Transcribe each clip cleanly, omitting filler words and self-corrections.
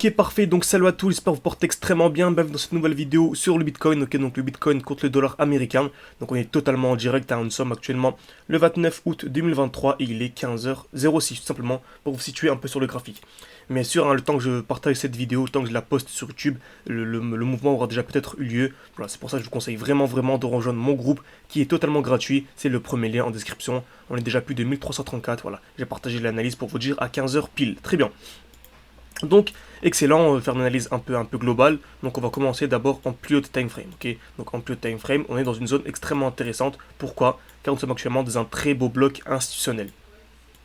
Ok, parfait, donc salut à tous, j'espère que vous portez extrêmement bien, bienvenue dans cette nouvelle vidéo sur le Bitcoin, ok, donc le Bitcoin contre le dollar américain, donc on est totalement en direct, hein, nous sommes actuellement le 29 août 2023 et il est 15h06, tout simplement, pour vous situer un peu sur le graphique. Bien sûr, hein, le temps que je partage cette vidéo, le temps que je la poste sur YouTube, le mouvement aura déjà peut-être eu lieu, voilà, c'est pour ça que je vous conseille vraiment de rejoindre mon groupe qui est totalement gratuit, c'est le premier lien en description, on est déjà plus de 1334, voilà, j'ai partagé l'analyse pour vous dire à 15h pile, très bien. Donc, excellent, on va faire une analyse un peu globale. Donc, on va commencer d'abord en plus haut time frame. Ok, donc, en plus haut time frame, on est dans une zone extrêmement intéressante. Pourquoi? Car nous sommes actuellement dans un très beau bloc institutionnel.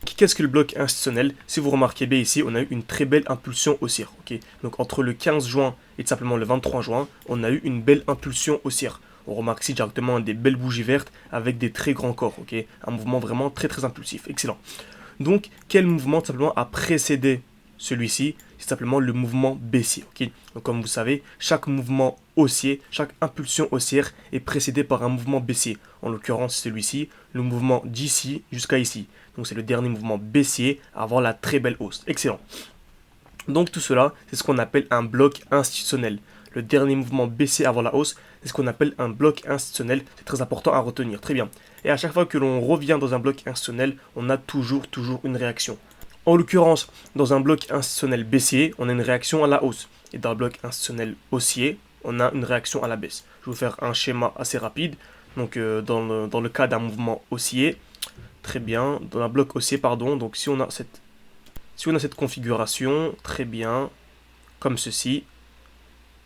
Qu'est-ce que le bloc institutionnel? Si vous remarquez bien ici, on a eu une très belle impulsion haussière. Ok, donc, entre le 15 juin et tout simplement le 23 juin, on a eu une belle impulsion haussière. On remarque ici directement des belles bougies vertes avec des très grands corps. Ok, un mouvement vraiment très impulsif. Excellent. Donc, quel mouvement tout simplement a précédé celui-ci? C'est simplement le mouvement baissier. Okay, donc, comme vous savez, chaque mouvement haussier, chaque impulsion haussière est précédée par un mouvement baissier. En l'occurrence, celui-ci, le mouvement d'ici jusqu'à ici. Donc, c'est le dernier mouvement baissier avant la très belle hausse. Excellent. Donc, tout cela, c'est ce qu'on appelle un bloc institutionnel. Le dernier mouvement baissier avant la hausse, c'est ce qu'on appelle un bloc institutionnel. C'est très important à retenir. Très bien. Et à chaque fois que l'on revient dans un bloc institutionnel, on a toujours une réaction. En l'occurrence, dans un bloc institutionnel baissier, on a une réaction à la hausse. Et dans un bloc institutionnel haussier, on a une réaction à la baisse. Je vais vous faire un schéma assez rapide. Donc, dans le cas d'un mouvement haussier, très bien. Dans un bloc haussier, pardon. Donc, si on a cette configuration, très bien, comme ceci,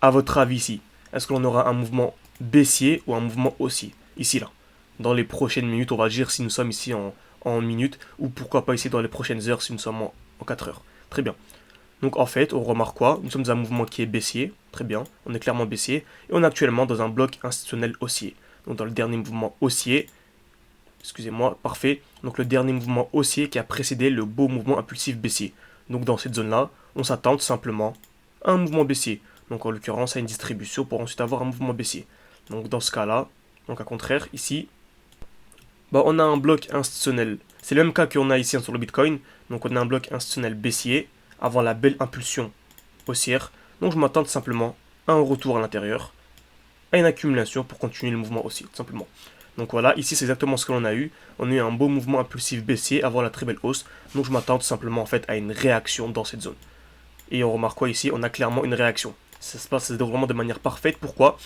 à votre avis ici, est-ce que l'on aura un mouvement baissier ou un mouvement haussier? Ici, là. Dans les prochaines minutes, on va dire si nous sommes ici en minutes, ou pourquoi pas ici dans les prochaines heures si nous sommes en 4 heures. Très bien. Donc en fait, on remarque quoi? Nous sommes dans un mouvement qui est baissier, très bien, on est clairement baissier, et on est actuellement dans un bloc institutionnel haussier. Donc dans le dernier mouvement haussier, excusez-moi, parfait, donc le dernier mouvement haussier qui a précédé le beau mouvement impulsif baissier. Donc dans cette zone-là, on s'attend tout simplement à un mouvement baissier. Donc en l'occurrence à une distribution pour ensuite avoir un mouvement baissier. Donc dans ce cas-là, donc à contraire, ici, on a un bloc institutionnel. C'est le même cas qu'on a ici sur le Bitcoin. Donc on a un bloc institutionnel baissier avant la belle impulsion haussière. Donc je m'attends tout simplement à un retour à l'intérieur, à une accumulation pour continuer le mouvement haussier, tout simplement. Donc voilà, ici c'est exactement ce que l'on a eu. On a eu un beau mouvement impulsif baissier avant la très belle hausse. Donc je m'attends tout simplement en fait à une réaction dans cette zone. Et on remarque quoi ici? On a clairement une réaction. Ça se passe vraiment de manière parfaite. Pourquoi?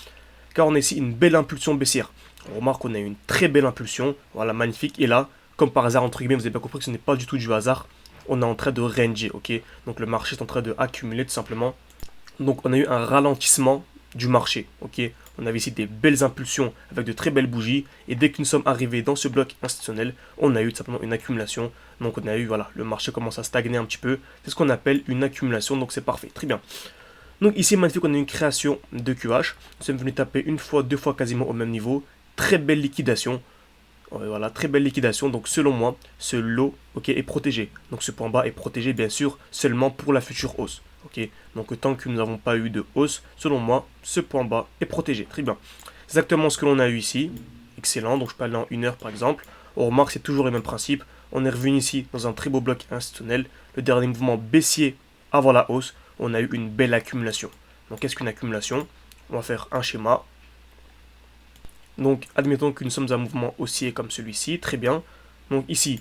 Car on a ici une belle impulsion baissière. On remarque qu'on a une très belle impulsion, voilà, magnifique. Et là, comme par hasard, entre guillemets, vous avez bien compris que ce n'est pas du tout du hasard. On est en train de ranger, ok? Donc le marché est en train de accumuler tout simplement. Donc on a eu un ralentissement du marché, ok? On avait ici des belles impulsions avec de très belles bougies. Et dès que nous sommes arrivés dans ce bloc institutionnel, on a eu tout simplement une accumulation. Donc on a eu, voilà, le marché commence à stagner un petit peu. C'est ce qu'on appelle une accumulation, donc c'est parfait, très bien. Donc ici, magnifique, on a une création de QH. Nous sommes venus taper une fois, deux fois quasiment au même niveau. Très belle liquidation. Voilà, très belle liquidation. Donc selon moi, ce lot, ok, est protégé. Donc ce point bas est protégé bien sûr seulement pour la future hausse. Ok, donc tant que nous n'avons pas eu de hausse, selon moi, ce point bas est protégé. Très bien. Exactement ce que l'on a eu ici. Excellent. Donc je peux aller en 1 heure par exemple. On remarque c'est toujours le même principe. On est revenu ici dans un très beau bloc institutionnel. Le dernier mouvement baissier avant la hausse. On a eu une belle accumulation. Donc qu'est-ce qu'une accumulation? On va faire un schéma. Donc admettons que nous sommes un mouvement haussier comme celui-ci, très bien. Donc ici,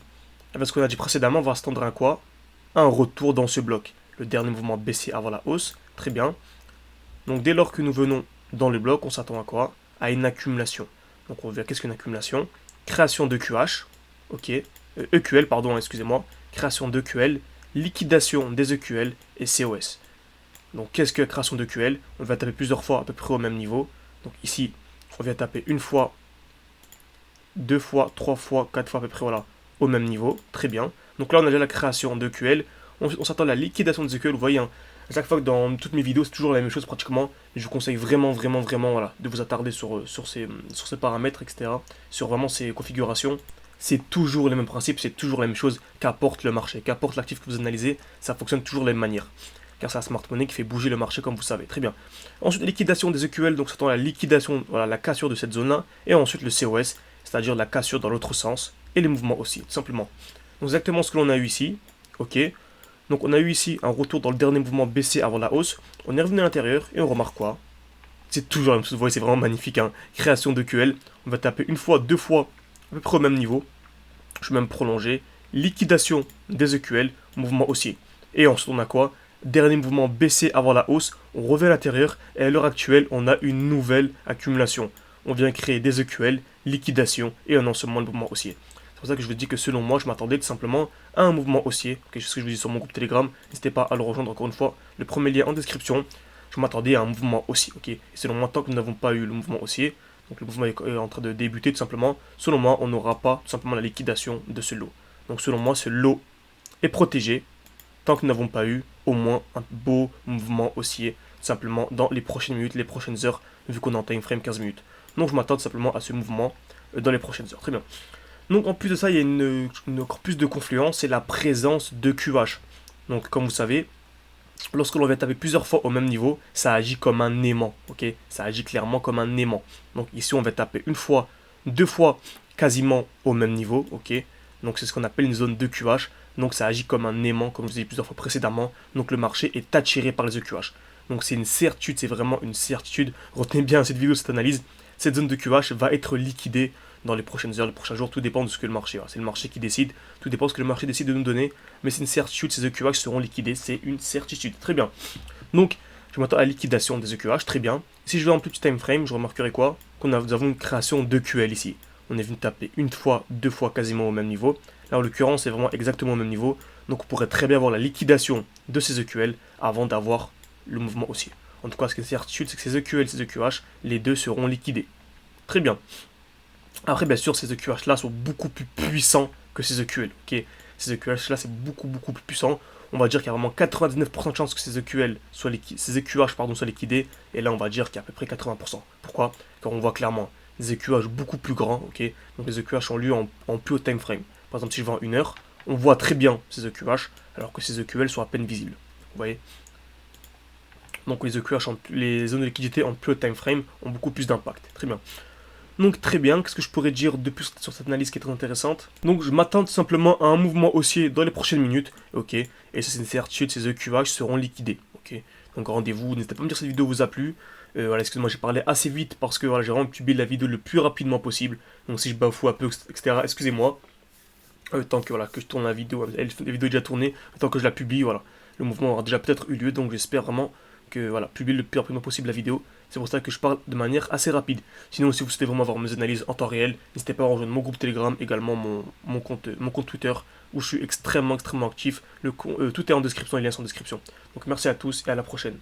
avec ce qu'on a dit précédemment, on va s'attendre à quoi? Un retour dans ce bloc. Le dernier mouvement baissier avant la hausse, très bien. Donc dès lors que nous venons dans le bloc, on s'attend à quoi? À une accumulation. Donc on va voir qu'est-ce qu'une accumulation? Création de QH, ok, EQL, pardon, excusez-moi, création de QL, liquidation des EQL et COS. Donc qu'est-ce que création de QL? On va taper plusieurs fois à peu près au même niveau. Donc ici, on vient taper une fois, deux fois, trois fois, quatre fois à peu près, voilà, au même niveau. Très bien. Donc là, on a déjà la création de QL. On s'attend à la liquidation des EQL. Vous voyez, hein, à chaque fois que dans toutes mes vidéos, c'est toujours la même chose pratiquement. Je vous conseille vraiment, voilà, de vous attarder sur ces paramètres, etc. Sur vraiment ces configurations. C'est toujours le même principe, c'est toujours la même chose qu'apporte le marché, qu'apporte l'actif que vous analysez. Ça fonctionne toujours de la même manière. Car c'est la smart money qui fait bouger le marché comme vous savez, très bien. Ensuite, liquidation des EQL, donc c'est la liquidation, voilà, la cassure de cette zone-là, et ensuite le COS, c'est-à-dire la cassure dans l'autre sens, et les mouvements aussi, tout simplement. Donc exactement ce que l'on a eu ici, ok. Donc on a eu ici un retour dans le dernier mouvement baissier avant la hausse. On est revenu à l'intérieur et on remarque quoi? C'est toujours la même chose, vous voyez, c'est vraiment magnifique. Hein. Création de QL, on va taper une fois, deux fois, à peu près au même niveau. Je vais même prolonger. Liquidation des EQL, mouvement haussier. Et ensuite on a quoi? Dernier mouvement baissier avant la hausse, on revient à l'intérieur et à l'heure actuelle, on a une nouvelle accumulation. On vient créer des EQL, liquidation et un ensemble de mouvement haussier. C'est pour ça que je vous dis que selon moi, je m'attendais tout simplement à un mouvement haussier. Okay, c'est ce que je vous dis sur mon groupe Telegram. N'hésitez pas à le rejoindre encore une fois. Le premier lien en description. Je m'attendais à un mouvement haussier. Okay, et selon moi, tant que nous n'avons pas eu le mouvement haussier, donc le mouvement est en train de débuter tout simplement, selon moi, on n'aura pas tout simplement la liquidation de ce lot. Donc selon moi, ce lot est protégé tant que nous n'avons pas eu au moins un beau mouvement haussier, simplement dans les prochaines minutes, les prochaines heures, vu qu'on est en time frame 15 minutes. Donc je m'attends simplement à ce mouvement dans les prochaines heures. Très bien. Donc en plus de ça, il y a encore plus de confluence, c'est la présence de QH. Donc comme vous savez, lorsque l'on vient taper plusieurs fois au même niveau, ça agit comme un aimant. Ok, ça agit clairement comme un aimant. Donc ici, on va taper une fois, deux fois, quasiment au même niveau. Ok, donc c'est ce qu'on appelle une zone de QH. Donc ça agit comme un aimant, comme je vous ai dit plusieurs fois précédemment. Donc le marché est attiré par les EQH. Donc c'est une certitude, c'est vraiment une certitude. Retenez bien cette vidéo, cette analyse. Cette zone de QH va être liquidée dans les prochaines heures, les prochains jours. Tout dépend de ce que le marché. C'est le marché qui décide. Tout dépend de ce que le marché décide de nous donner. Mais c'est une certitude, ces EQH seront liquidés. C'est une certitude. Très bien. Donc je m'attends à la liquidation des EQH. Très bien. Si je vais en plus petit time frame, je remarquerai quoi? Nous avons une création d'EQL ici. On est venu taper une fois, deux fois quasiment au même niveau. Là, en l'occurrence, c'est vraiment exactement au même niveau. Donc, on pourrait très bien avoir la liquidation de ces EQL avant d'avoir le mouvement haussier. En tout cas, ce qui est certitude, c'est que ces EQL et ces EQH, les deux seront liquidés. Très bien. Après, bien sûr, ces EQH-là sont beaucoup plus puissants que ces EQL. Okay, ces EQH-là, c'est beaucoup plus puissant. On va dire qu'il y a vraiment 99% de chances que ces EQL ces EQH soient liquidés. Et là, on va dire qu'il y a à peu près 80%. Pourquoi? Car on voit clairement des EQH beaucoup plus grands. Okay, donc les EQH ont lieu en plus haut time frame. Par exemple, si je vais en 1 heure, on voit très bien ces EQH, alors que ces EQL sont à peine visibles. Vous voyez? Donc les EQH, les zones de liquidité en plus haut time frame ont beaucoup plus d'impact. Très bien. Donc très bien, qu'est-ce que je pourrais dire de plus sur cette analyse qui est très intéressante? Donc je m'attends tout simplement à un mouvement haussier dans les prochaines minutes. Ok, et ça c'est une certitude, ces EQH seront liquidés. Ok, donc rendez-vous, n'hésitez pas à me dire si cette vidéo vous a plu. Voilà, excusez-moi, j'ai parlé assez vite parce que voilà, j'ai vraiment publié la vidéo le plus rapidement possible. Donc si je bafoue un peu, etc., excusez-moi. Tant que, voilà, que je tourne la vidéo, la vidéo est déjà tournée, tant que je la publie, voilà, le mouvement aura déjà peut-être eu lieu, donc j'espère vraiment que voilà, publier le plus rapidement possible la vidéo. C'est pour ça que je parle de manière assez rapide. Sinon, si vous souhaitez vraiment avoir mes analyses en temps réel, n'hésitez pas à rejoindre mon groupe Telegram, également mon compte Twitter, où je suis extrêmement actif. Tout est en description, les liens sont en description. Donc merci à tous et à la prochaine.